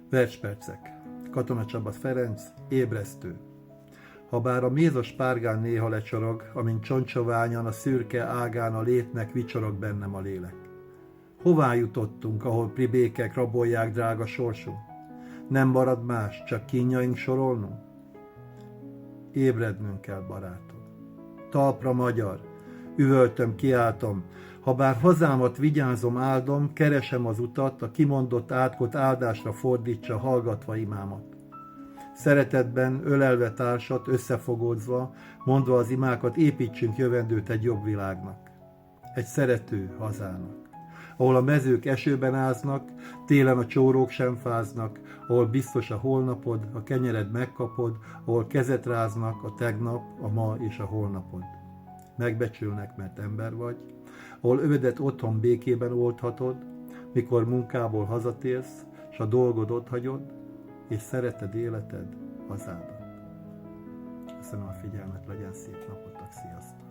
Verspercek. Katona Csaba Ferenc, ébresztő. Habár a mézos párgán néha lecsorog, amint csontsoványan a szürke ágán a létnek vicsorog bennem a lélek. Hová jutottunk, ahol pribékek rabolják drága sorsunk? Nem marad más, csak kínjaink sorolnunk? Ébrednünk kell, barátom. Talpra magyar, üvöltöm, kiáltom, habár hazámat vigyázom, áldom, keresem az utat, a kimondott átkot áldásra fordítsa, hallgatva imámat. Szeretetben, ölelve társat, összefogódzva, mondva az imákat, építsünk jövendőt egy jobb világnak. Egy szerető hazának, ahol a mezők esőben áznak, télen a csórók sem fáznak, ahol biztos a holnapod, a kenyered megkapod, ahol kezet ráznak a tegnap, a ma és a holnapod. Megbecsülnek, mert ember vagy, ahol övedet otthon békében oldhatod, mikor munkából hazatérsz, s a dolgod otthagyod, és szereted életed, hazádat. Köszönöm a figyelmet, legyen szép napotok, sziasztok!